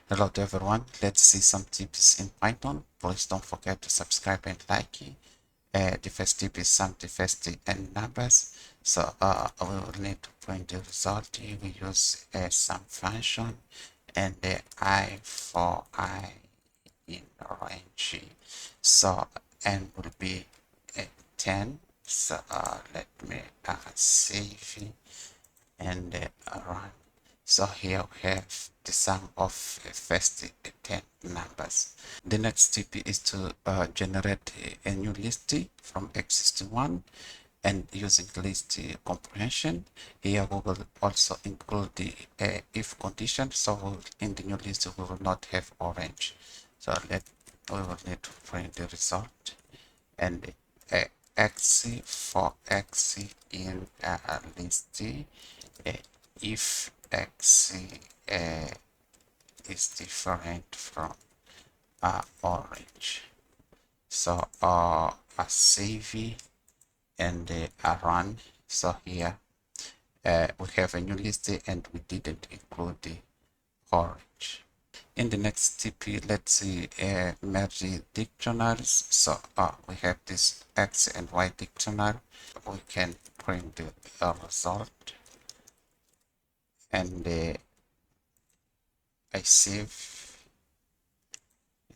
Hello to everyone. Let's see some tips in Python. Please don't forget to subscribe and like it. The first tip is some diversity and numbers. We will need to print the result. We use some function and the I for I in range. So n will be 10. Let me save it and run. So here we have the sum of first 10 numbers. The next tip is to generate a new list from existing one, and using list comprehension. Here we will also include the if condition. So in the new list we will not have orange. So we will need to print the result and x for x in a list if x is different from orange. So a save and a run. So here we have a new list and we didn't include the orange. In the next tip, let's see merge dictionaries. So we have this x and y dictionary. We can print the result and I save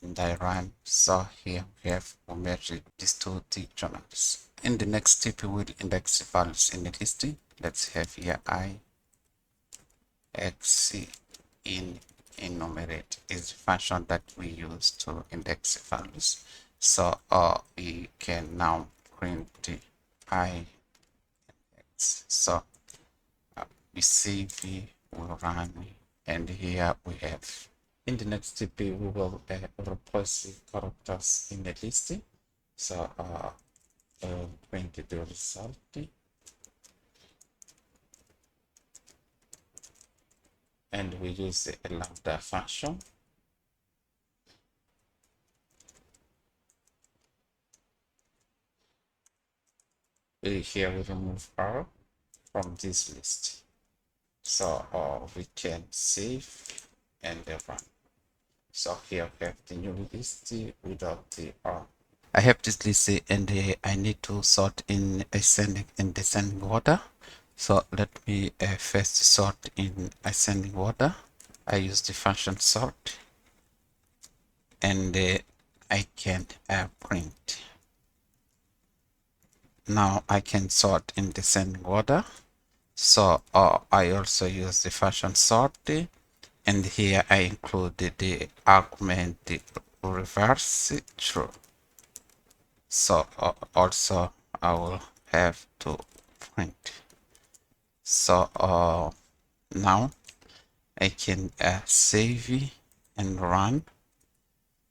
and I run. So here we have merged these two dictionaries. In the next step, we will index values in the list. Let's have here I x in enumerate is the function that we use to index values. So we can now print the I x. So we save, we run, and here we have. In the next step, we will replace the characters in the list. So print the result. And we use a lambda function. Here we remove R from this list. So we can save and run. So here we have the new list without the R. I have this list and I need to sort in ascending and descending order. So let me first sort in ascending order. I use the function sort and I can print. Now I can sort in descending order. So I also use the function sort, and here I included the argument the reverse true. So also I will have to print. So now I can save and run.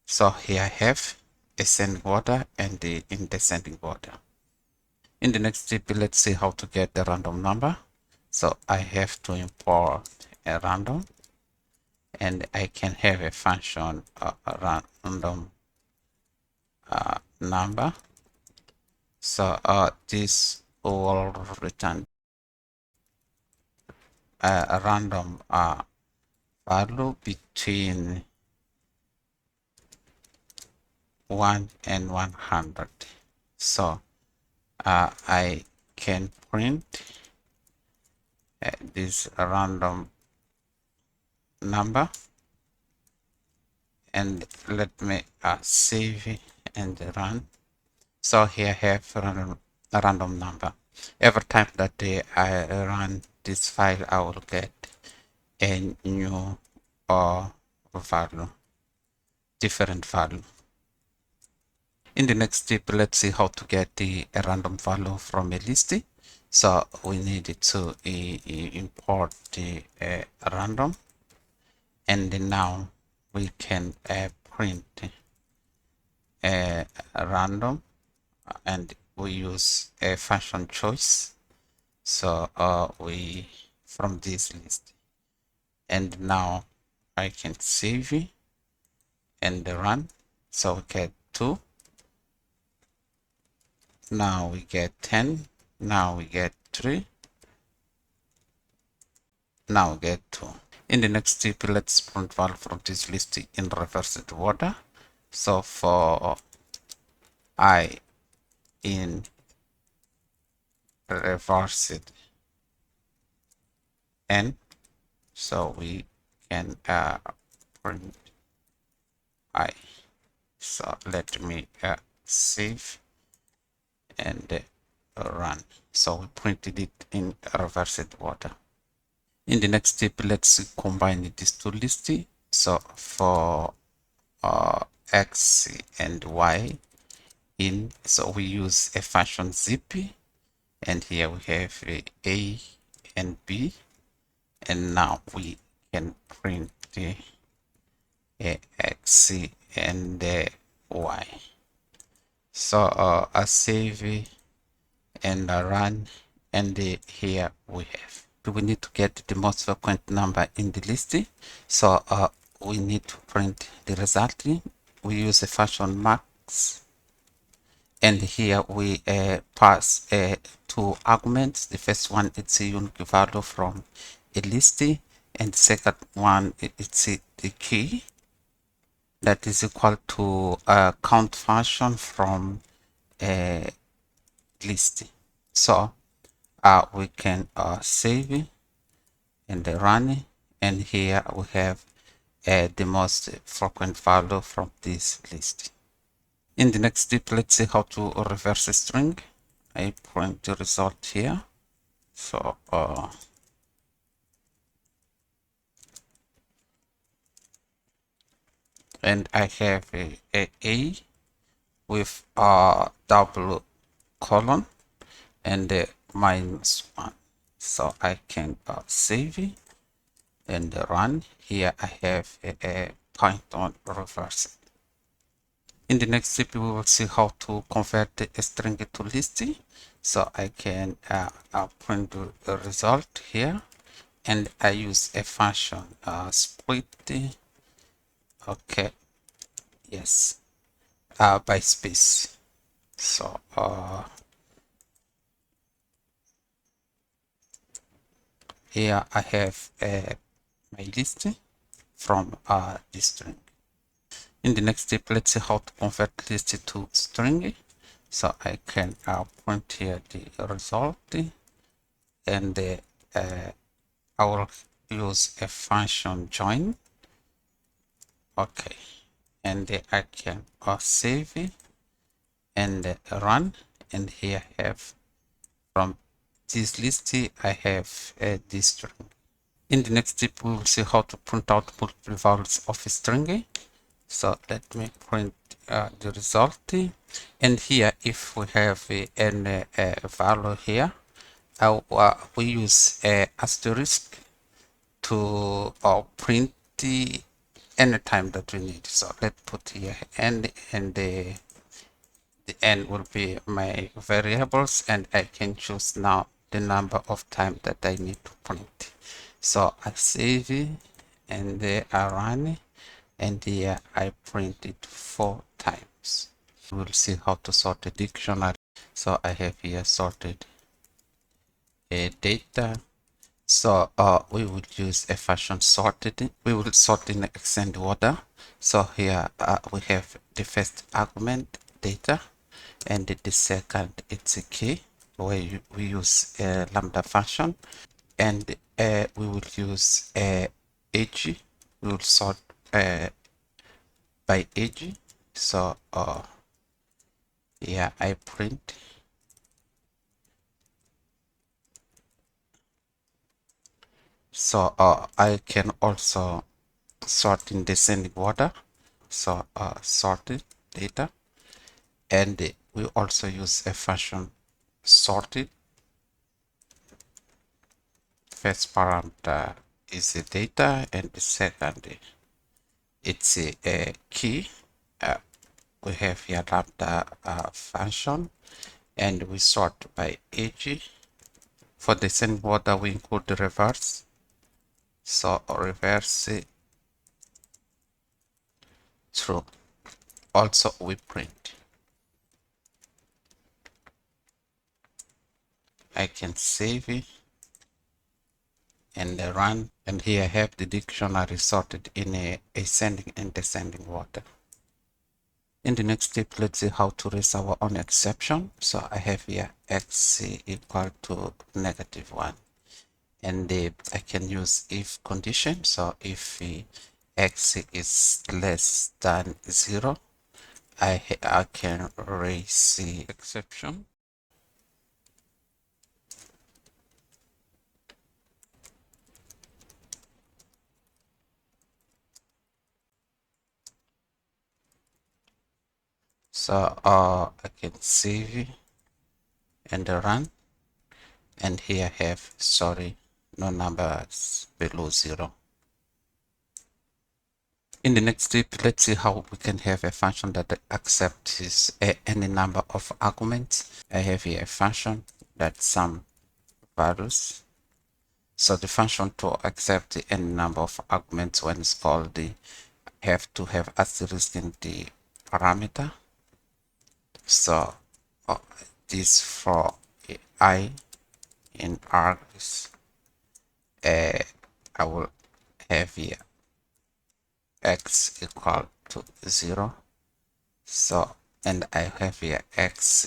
So here I have ascending order and the in descending order. In the next step, let's see how to get the random number. So I have to import a random, and I can have a function a random number. So this will return a random value between 1 and 100. So I can print this random number, and let me save and run. So here I have a random number. Every time that I run this file, I will get a new value, different value. In the next step, let's see how to get a random value from a list. So we need to import the random, and now we can print a random, and we use a function choice. So we from this list, and now I can save and run. So we get 2. Now we get 10. Now we get 3. Now we get 2. In the next step, let's print value from this list in reversed order. So for I in reversed n, so we can print I. So let me save and run. So we printed it in reversed order. In the next step, let's combine these two lists. So for x and y in, so we use a function zip, and here we have a and b, and now we can print x and y. So I save and run, and here we have. We need to get the most frequent number in the list. So we need to print the result. We use the function max, and here we pass two arguments. The first one it's a unique value from a list, and the second one it's the key that is equal to a count function from a list. So we can save and run, and here we have the most frequent value from this list. In the next step, let's see how to reverse a string. I print the result here. So and I have a with a double colon and -1. So I can save it and run. Here I have a Python reverse. In the next step, we will see how to convert a string to list. So I can print the result here, and I use a function split. Okay, yes, by space. So here I have my list from this string. In the next step, let's see how to convert list to string. So I can print here the result, and I will use a function join. Okay, and I can save it and run, and here I have from this list I have this string. In the next step, we will see how to print out multiple values of a string. So let me print the result, and here if we have an value here, we use asterisk to print the anytime that we need. So let's put here and the n will be my variables, and I can choose now the number of times that I need to print. So I save it and I run it, and here I print it 4 times. We'll see how to sort a dictionary. So I have here sorted a data. So we will use a function sorted. We will sort in extend order. So here we have the first argument data, and the second it's a key where we use a lambda function, and we will use age. We will sort by age. So yeah, I print. So I can also sort in descending order. So sorted data, and we also use a function sorted. First parameter is the data, and the second it's a key. We have here lambda function, and we sort by age. For the same order, we include the reverse. So reverse true. Also we print. I can save it and run. And here I have the dictionary sorted in a ascending and descending order. In the next step, let's see how to raise our own exception. So I have here x equal to -1, and I can use if condition. So if x is less than 0, I can raise the exception. So I can save and run, and here I have, sorry, no numbers below 0. In the next step, let's see how we can have a function that accepts any number of arguments. I have here a function that sum values. So the function to accept any number of arguments when it's called, have to have asterisk in the parameter. So this for I in args, I will have here x equal to 0. So, and I have here x,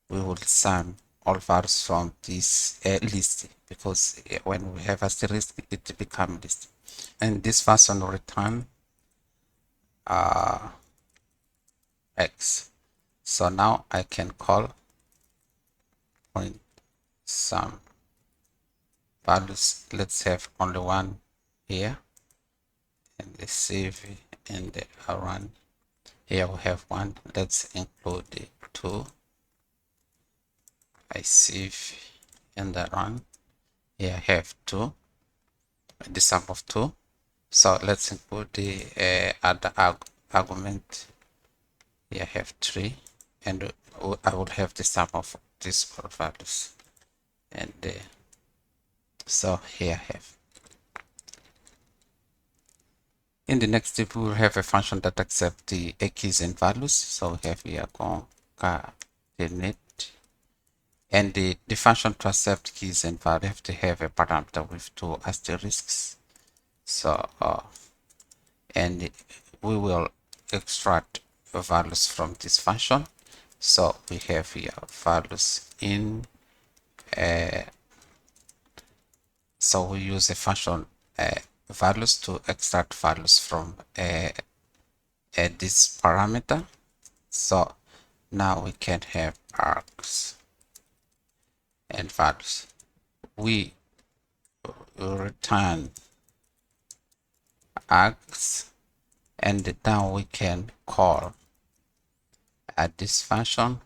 we will sum all values from this list, because when we have asterisk, it becomes list. And this function will return x. So now I can call point sum values. Let's have only one here, and the save and the run. Here we have 1. Let's include the 2. I save and the run. Here I have 2, the sum of 2. So let's include the other argument. Here I have 3, and I will have the sum of these four values. And so here I have. In the next step, we will have a function that accepts the keys and values. So we have here concatenate. And the function to accept keys and values have to have a parameter with 2 asterisks. So, and we will extract values from this function. So we have here values in, so we use a function values to extract values from this parameter. So now we can have args and values. We return args, and now we can call at this function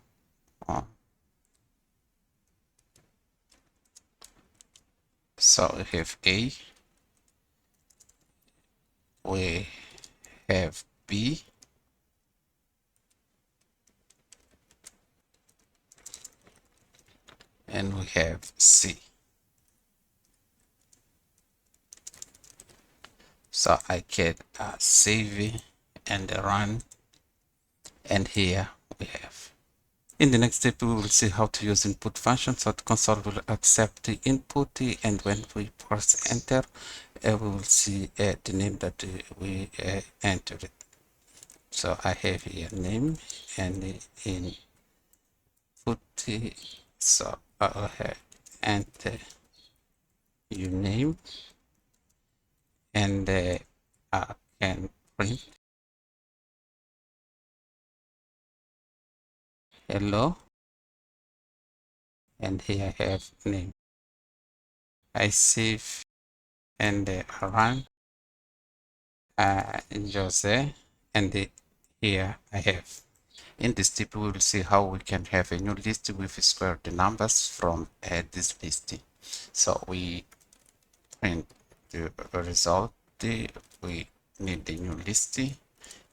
so we have A, we have B, and we have C. So I can save and run, and here we have. In the next step, we will see how to use input function. So the console will accept the input, and when we press enter, we will see the name that we entered. So I have here name and input. So I'll have enter your name, and I can print hello, and here I have name. I save and run Jose, and here I have. In this tip, we will see how we can have a new list with square the numbers from this list. So we print the result. We need the new list,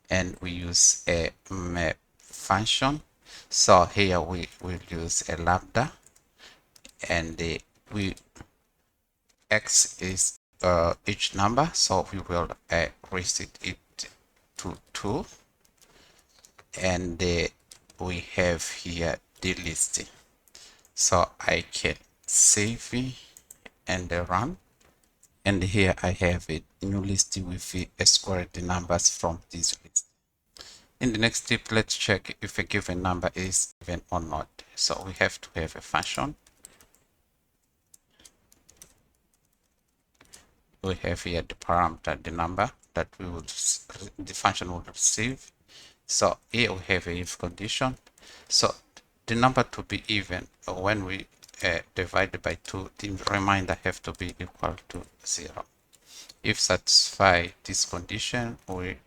and we use a map function. So here we will use a lambda, and we x is each number, so we will raise it to 2, and we have here the list. So I can save and run. And here I have a new list with square the numbers from this list. In the next step, let's check if a given number is even or not. So we have to have a function. We have here the parameter, the number that the function will receive. So here we have a if condition. So the number to be even, when we divide by 2, the remainder have to be equal to 0. If satisfy this condition, we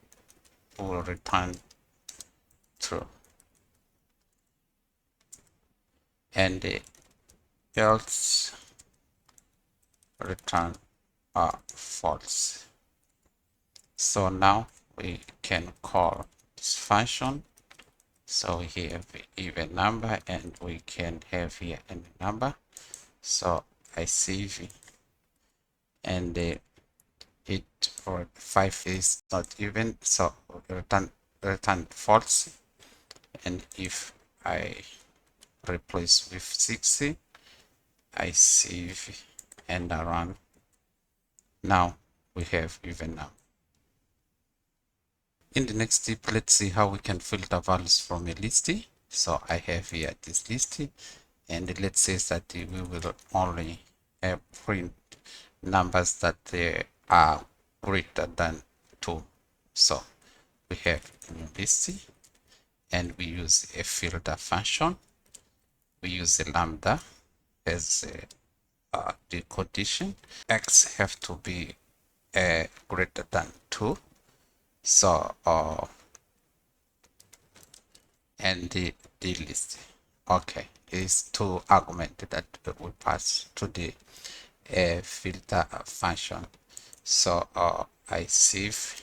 will return true. And else return false. So now we can call this function. So we have even number and we can have here any number. So I save and it for 5 is not even, so return false. And if I replace with 60, I save and I run. Now we have even number. In the next step, let's see how we can filter values from a list. So I have here this list, and let's say that we will only print numbers that are greater than 2. So we have a new list, and we use a filter function. We use a lambda as the condition. X have to be greater than 2. So and the list, okay, is 2 argument that we pass to the filter function. So I save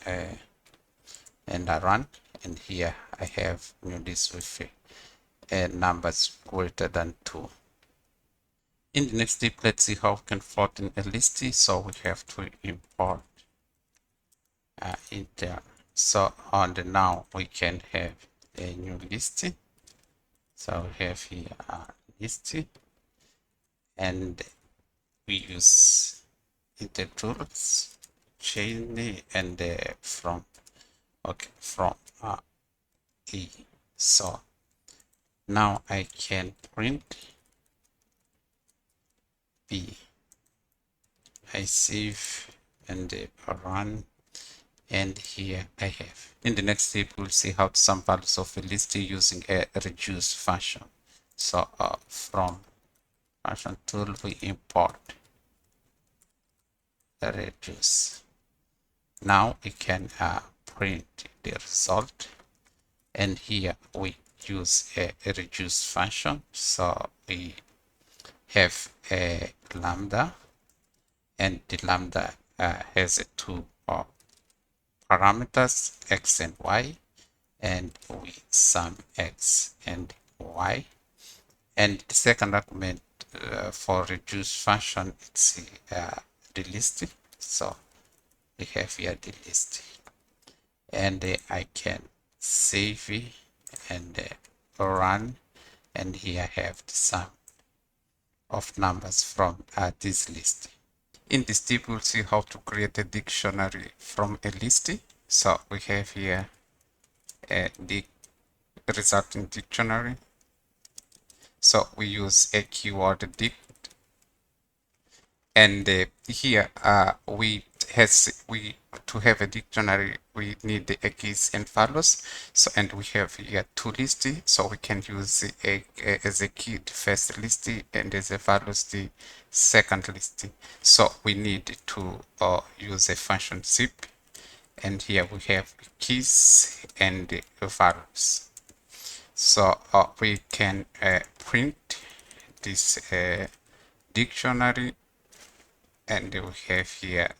and I run, and here I have new list with numbers greater than 2. In the next step, let's see how we can flatten a list. So we have to import inter. So on the now we can have a new list. So we have here a list, and we use inter-tools chain and from E. So now I can print B. I save and run, and here I have. In the next step, we'll see how to sum values of a list using a reduce function. So from function tool, we import the reduce. Now we can print the result, and here we use a reduce function. So we have a lambda, and the lambda has 2 parameters, x and y, and we sum x and y. And the second argument for reduce function, it's the list. So we have here the list, and I can save and run, and here I have the sum of numbers from this list. In this tip, we'll see how to create a dictionary from a list. So we have here the resulting dictionary. So we use a keyword Dict, and here to have a dictionary we need the keys and values. So and we have here 2 lists, so we can use as a key the first list and as a values the second list. So we need to use a function zip, and here we have keys and values. So we can print this dictionary, and we have here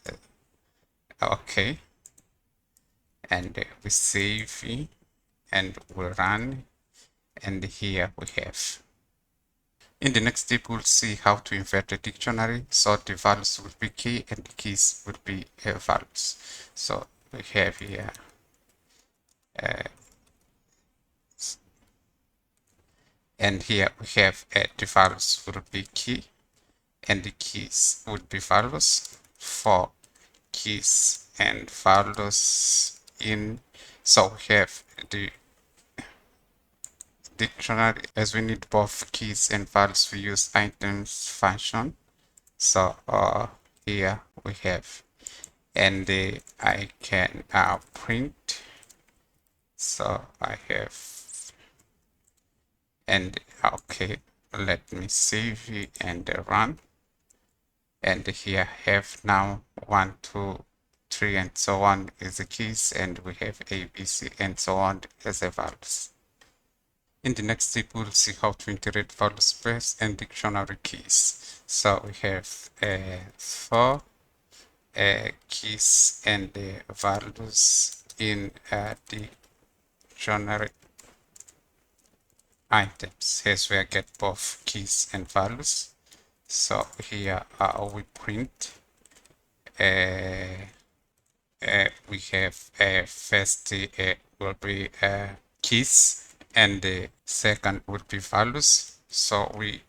okay, and we save and we run, and here we have. In the next step, we'll see how to invert a dictionary. So the values will be key and the keys will be values. So we have here and here we have the values will be key, and the keys would be values for keys and values in. So we have the dictionary. As we need both keys and values, we use items function. So here we have, and I can print. So I have, and okay, let me save it and run. And here I have now 1, 2, 3, and so on as the keys, and we have A, B, C, and so on as the values. In the next step, we'll see how to integrate value space and dictionary keys. So we have four keys and values in dictionary items. Here's where I get both keys and values. So here we print. We have first will be keys, and the second will be values. So we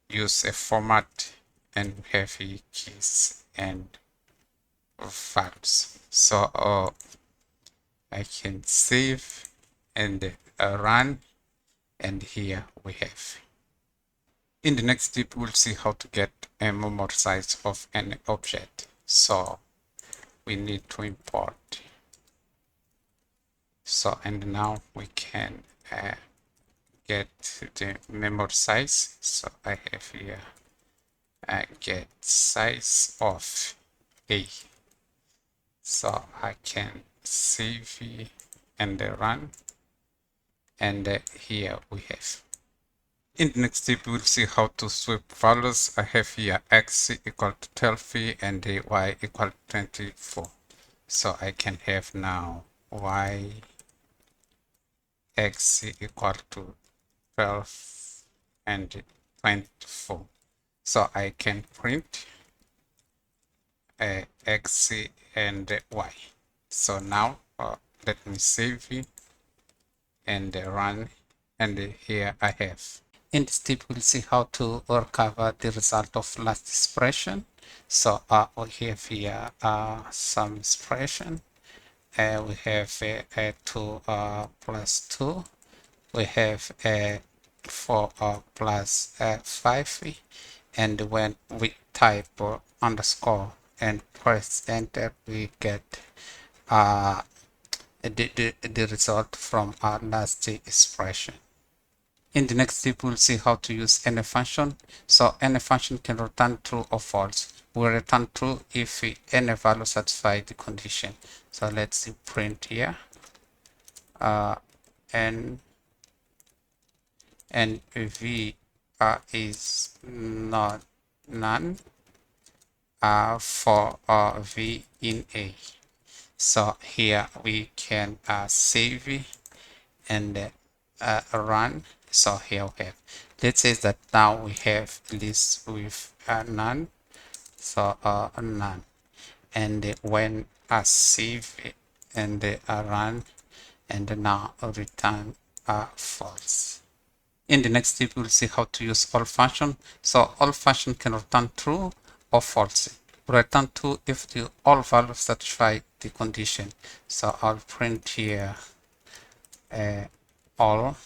use a format, and we have here keys and values. So I can save and run, and here we have. In the next step, we'll see how to get a memory size of an object. So we need to import. So, and now we can get the memory size. So I have here get size of A. So I can save it and run, and here we have. In the next step, we'll see how to swap values. I have here x equal to 12 and y equal to 24. So I can have now y x equal to 12 and 24. So I can print x and y. So now let me save it and run, and here I have. In this tip, we'll see how to recover the result of last expression. So we have here some expression. We have 2 plus 2. We have 4 plus 5. And when we type underscore and press enter, we get the result from our last expression. In the next step, we'll see how to use any function. So any function can return true or false. We'll return true if any value satisfies the condition. So let's print here and v is not none for v in A. So here we can save it and run. So here we have, let's say that now we have list with none. So none, and when I save it and run, and now return false. In the next step, we'll see how to use all function. So all function can return true or false. Return true if the all values satisfy the condition. So I'll print here all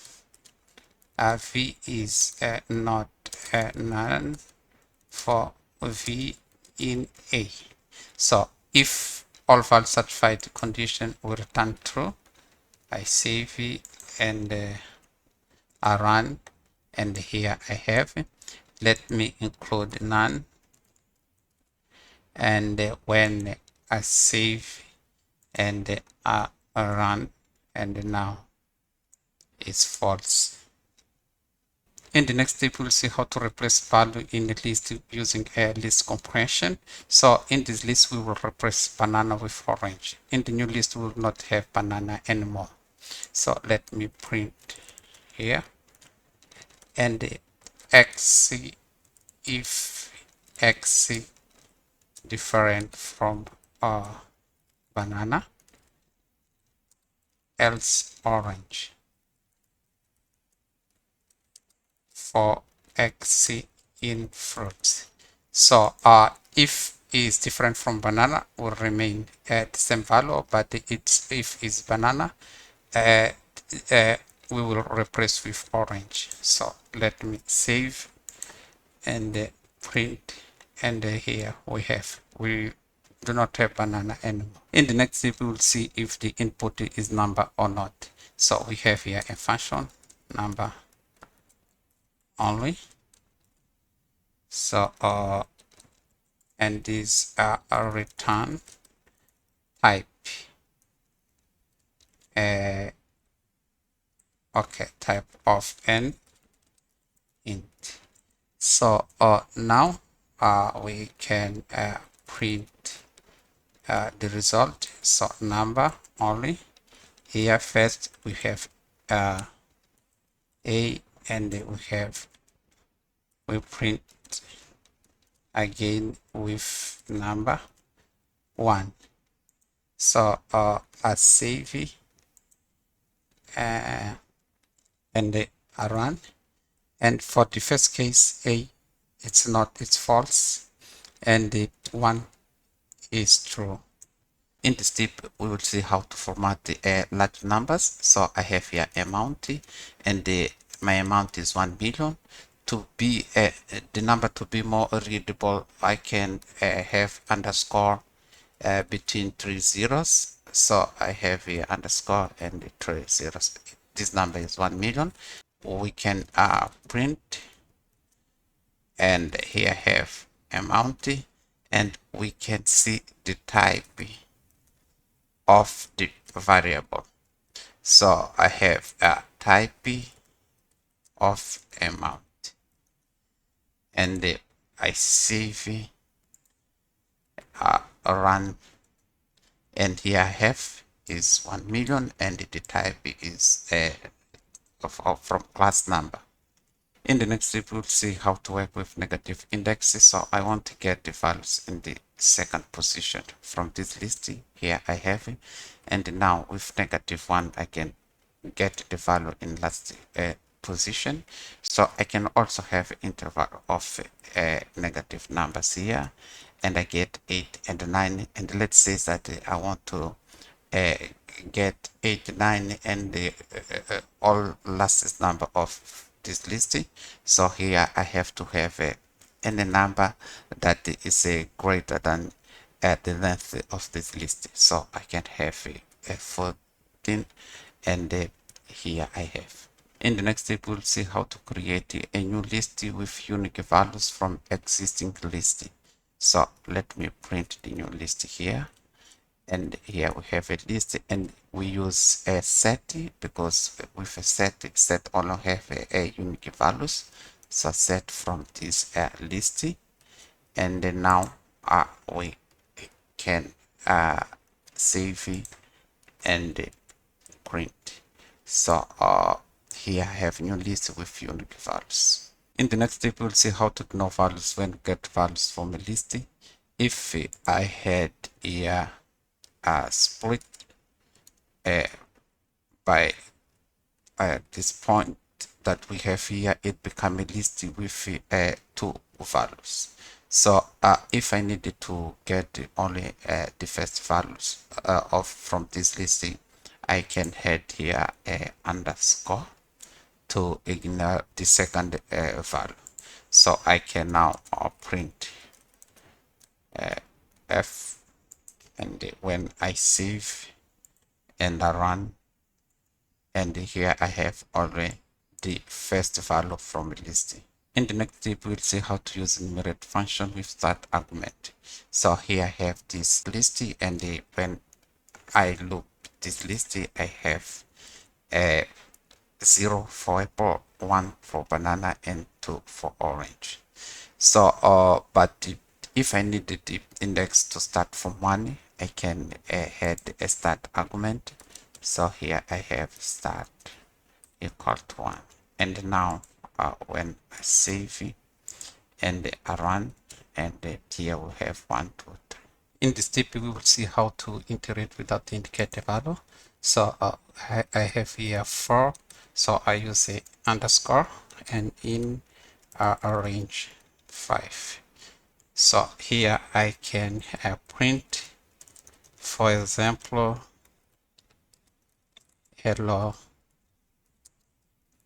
v is not none for v in A. So if all values satisfy the condition, we return true. I save it and I run, and here I have it. Let me include none, and when I save and I run, and now it's false. In the next step, we'll see how to replace value in a list using a list comprehension. So in this list, we will replace banana with orange. In the new list, we will not have banana anymore. So let me print here, and x if x different from banana, else orange. For x in fruits. So if is different from banana will remain at the same value, but if is banana, we will replace with orange. So let me save and print, and here we do not have banana anymore. In the next step, we will see if the input is number or not. So we have here a function number only. So and this a return type okay, type of an int. So now we can print the result. So number only. Here first we have a, and we print again with number 1. So I save and I run. And for the first case, A, it's false, and the 1 is true. In this tip, we will see how to format the large numbers. So I have here amount, and my amount is 1 million. To be the number to be more readable, I can have underscore between 3 zeros. So I have here underscore and 3 zeros. This number is 1 million. We can print, and here I have amount, and we can see the type of the variable. So I have a type of amount, and I save, run, and here I have is 1 million, and the type is from class number. In the next step, we'll see how to work with negative indexes. So I want to get the values in the second position from this list. Here I have it, and now with -1 I can get the value in last position. So I can also have interval of negative numbers here, and I get 8 and 9, and let's say that I want to get 8, 9, and the all last number of this list. So here I have to have any number that is greater than the length of this list. So I can have a 14, and here I have. In the next step, we'll see how to create a new list with unique values from existing list. So let me print the new list here. And here we have a list, and we use a set because with a set only have a unique values. So set from this list, and then now we can save and print. So here I have new list with unique values. In the next step, we'll see how to ignore values when we get values from a list. If I had here split by this point that we have here, it become a list with 2 values. So if I needed to get only the first values from this list, I can add here a underscore to ignore the second value. So I can now print F, and when I save and I run, and here I have already the first value from the list. In the next step, we'll see how to use enumerate function with that argument. So here I have this list, and when I loop this list, I have 0 for apple, 1 for banana, and 2 for orange. So but if I needed the index to start from 1, I can add a start argument. So here I have start equal to 1, and now when I save and I run, and here we have 1, 2, 3. In this tip, we will see how to iterate without the indicator value. So I have here 4, so I use a underscore, and in a range 5. So here I can print, for example, hello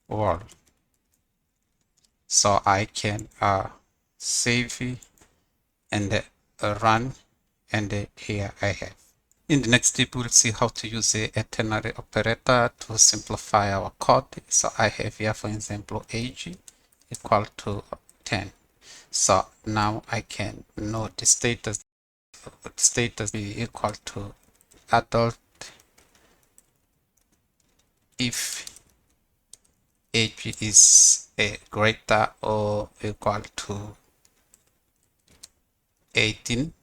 world. So I can save and run, and here I have. In the next step, we'll see how to use a ternary operator to simplify our code. So I have here, for example, age equal to 10. So now I can know the status be equal to adult if age is greater or equal to 18,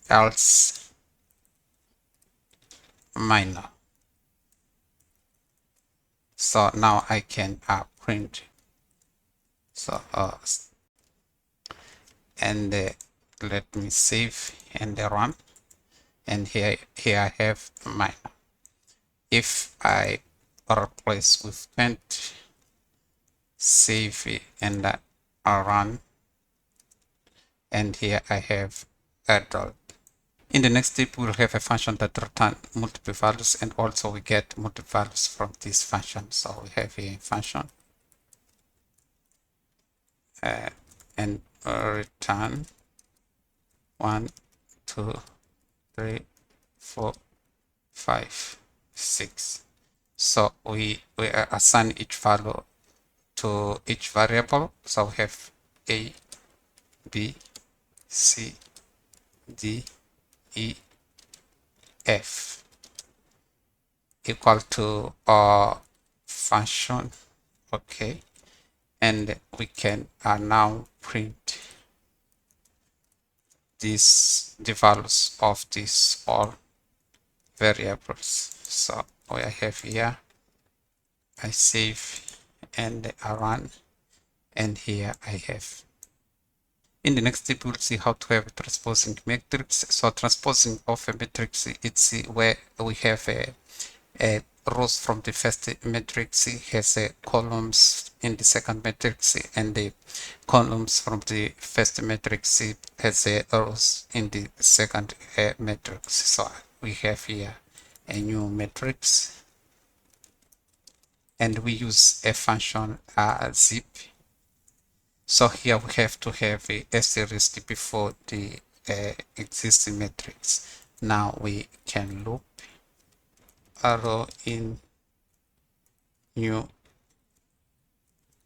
else minor. So now I can print. So and let me save and run, and here I have minor. If I replace with 20, save and run, and here I have adult. In the next step, we'll have a function that returns multiple values, and also we get multiple values from this function. So we have a function and return 1, 2, 3, 4, 5, 6. So we assign each value to each variable. So we have A, B, C, D, E, F equal to our function. Okay, and we can now print the values of these all variables. So what I have here, I save and I run, and here I have. In the next step, we'll see how to have a transposing matrix. So transposing of a matrix, it's where we have a rows from the first matrix has columns in the second matrix, and the columns from the first matrix has rows in the second matrix. So we have here a new matrix, and we use a function zip. So here we have to have a asterisk before the existing matrix. Now we can loop arrow in new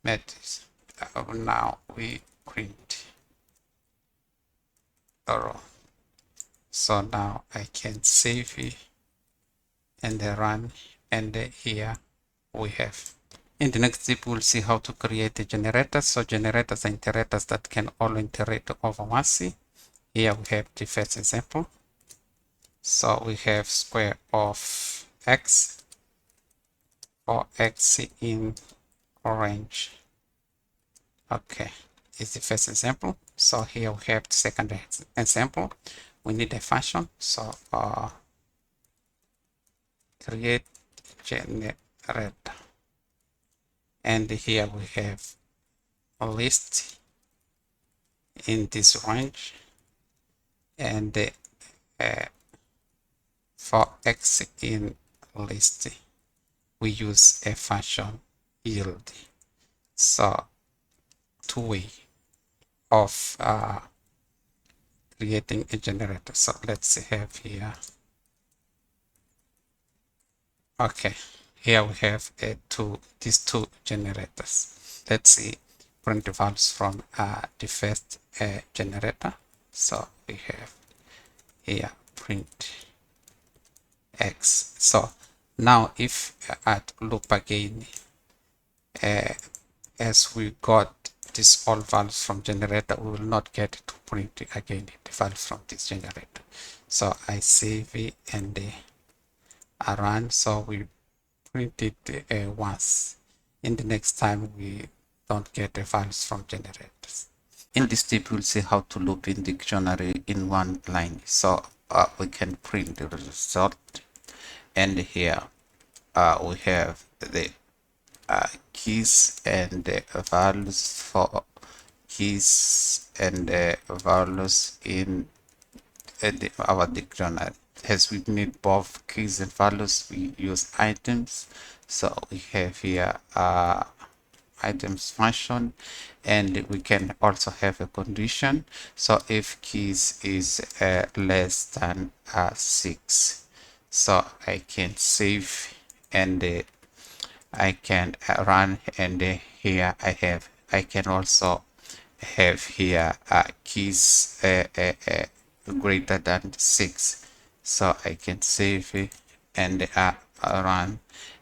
matrix. Now we print arrow. So now I can save it and run, and here we have. In the next step, we'll see how to create a generator. So generators are iterators that can all iterate over once. Here we have the first example. So we have square of x, or x in orange. Okay, it's the first example. So here we have the second example. We need a function. So create generator. And here we have a list in this range, and for x in list, we use a function yield. So two ways of creating a generator. So let's have here. Okay, here we have these two generators. Let's see, print the values from the first generator. So we have here print x. So now if I loop again, as we got this all values from generator, we will not get to print again the values from this generator. So I save it and I run. So we print it once. In the next time, we don't get the values from generators. In this step, we'll see how to loop in dictionary in one line. So we can print the result, and here we have the keys and the values for keys and values in our dictionary. As we need both keys and values, we use items. So we have here items function, and we can also have a condition. So if keys is less than 6, so I can save and I can run, and here I can also have here keys greater than 6, so I can save it and run,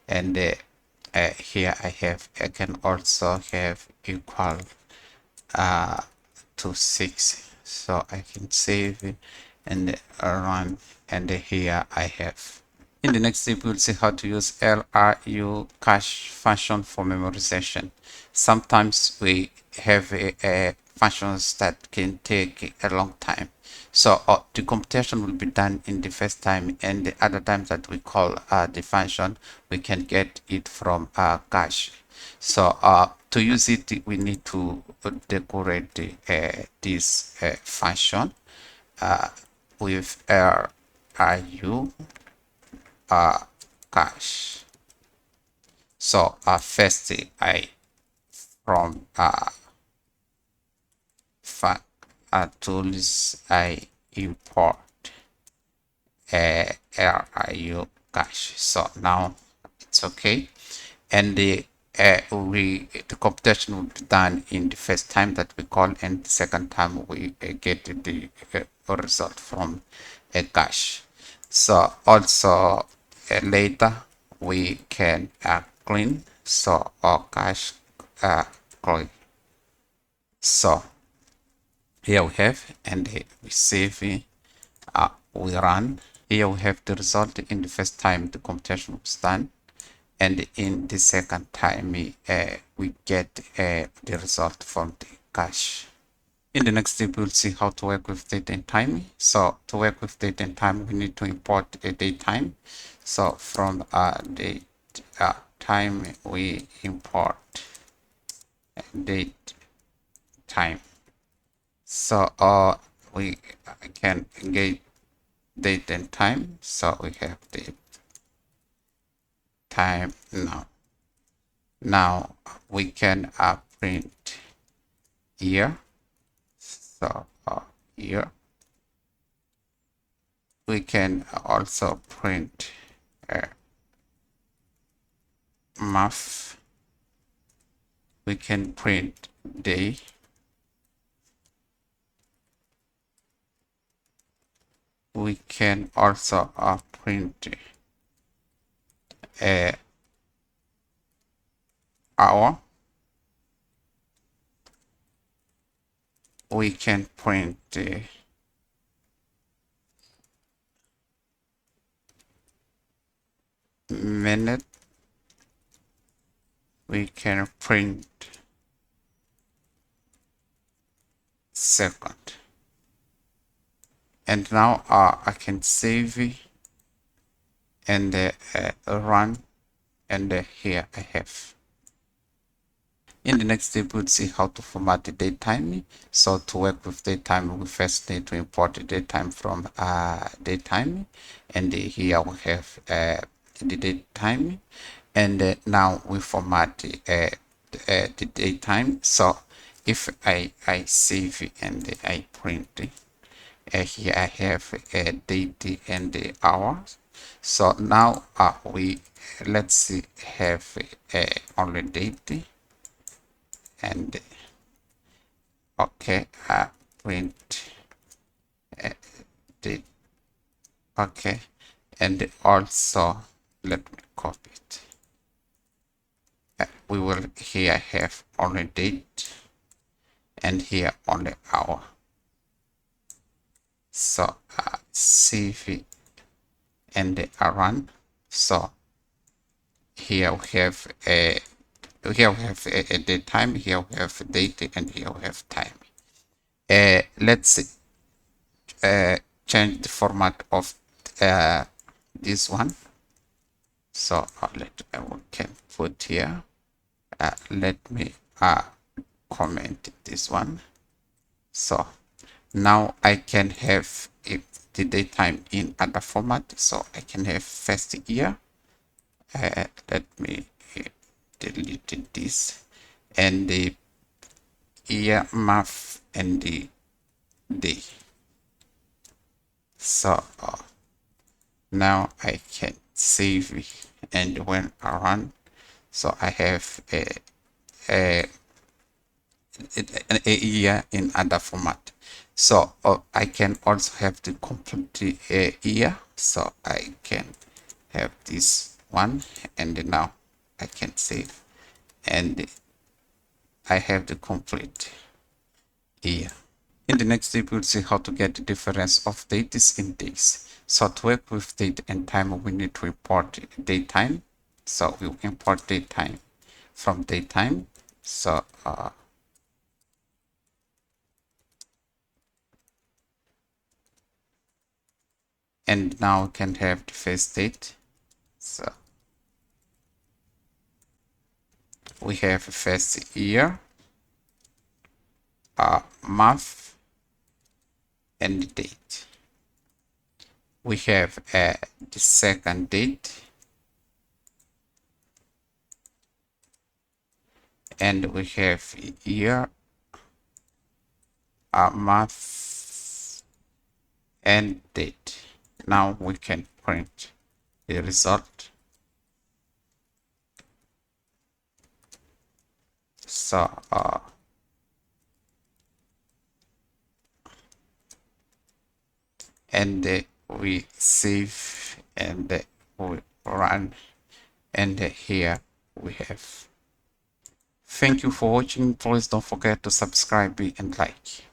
and here I can also have equal to 6, so I can save it and run, and here I have. In the next step, we'll see how to use LRU cache function for memorization. Sometimes we have functions that can take a long time. So the computation will be done in the first time, and the other times that we call the function, we can get it from cache. So to use it, we need to decorate this function with LRU cache. So first I from tools I import LRU cache. So now it's okay, and the computation will be done in the first time that we call, and the second time we get the result from a cache. So also later we can clean, so our cache clean. So here we have, and we save it, we run. Here we have the result. In the first time the computation was done, and in the second time we get the result from the cache. In the next step, we'll see how to work with date and time. So to work with date and time, we need to import a date time. So from date time, we import date time. So we can get date and time. So we have date time now. Now we can print year. So year. We can also print month. We can print day. We can also print hour. We can print minute. We can print second. And now I can save it and run, and here I have. In the next step, we'll see how to format the datetime. So to work with datetime, we first need to import the datetime from datetime, and here we have the datetime, and now we format the datetime. So if I save and I print it, here I have a date and the hours. So now let's see, have only date, and okay, print date. Okay, and also let me copy it. We will here have only date, and here only hour. So save it and run. So here we have a date time, here we have date, and here we have time. Let's change the format of this one. So we can put here. Let me comment this one. So now I can have the datetime in other format. So I can have first year. Let me delete this, and the year, month, and the day. So now I can save it, and when I run, so I have a year in other format. So I can also have the complete year. So I can have this one, and now I can save, and I have the complete year. In the next step, we'll see how to get the difference of dates in days. So to work with date and time, we need to import datetime. So we'll import datetime from datetime. So and now we can have the first date. So we have first year, month, and date. We have the second date, and we have year, month, and date. Now we can print the result. So and we save, and we run, and here we have. Thank you for watching. Please don't forget to subscribe and like.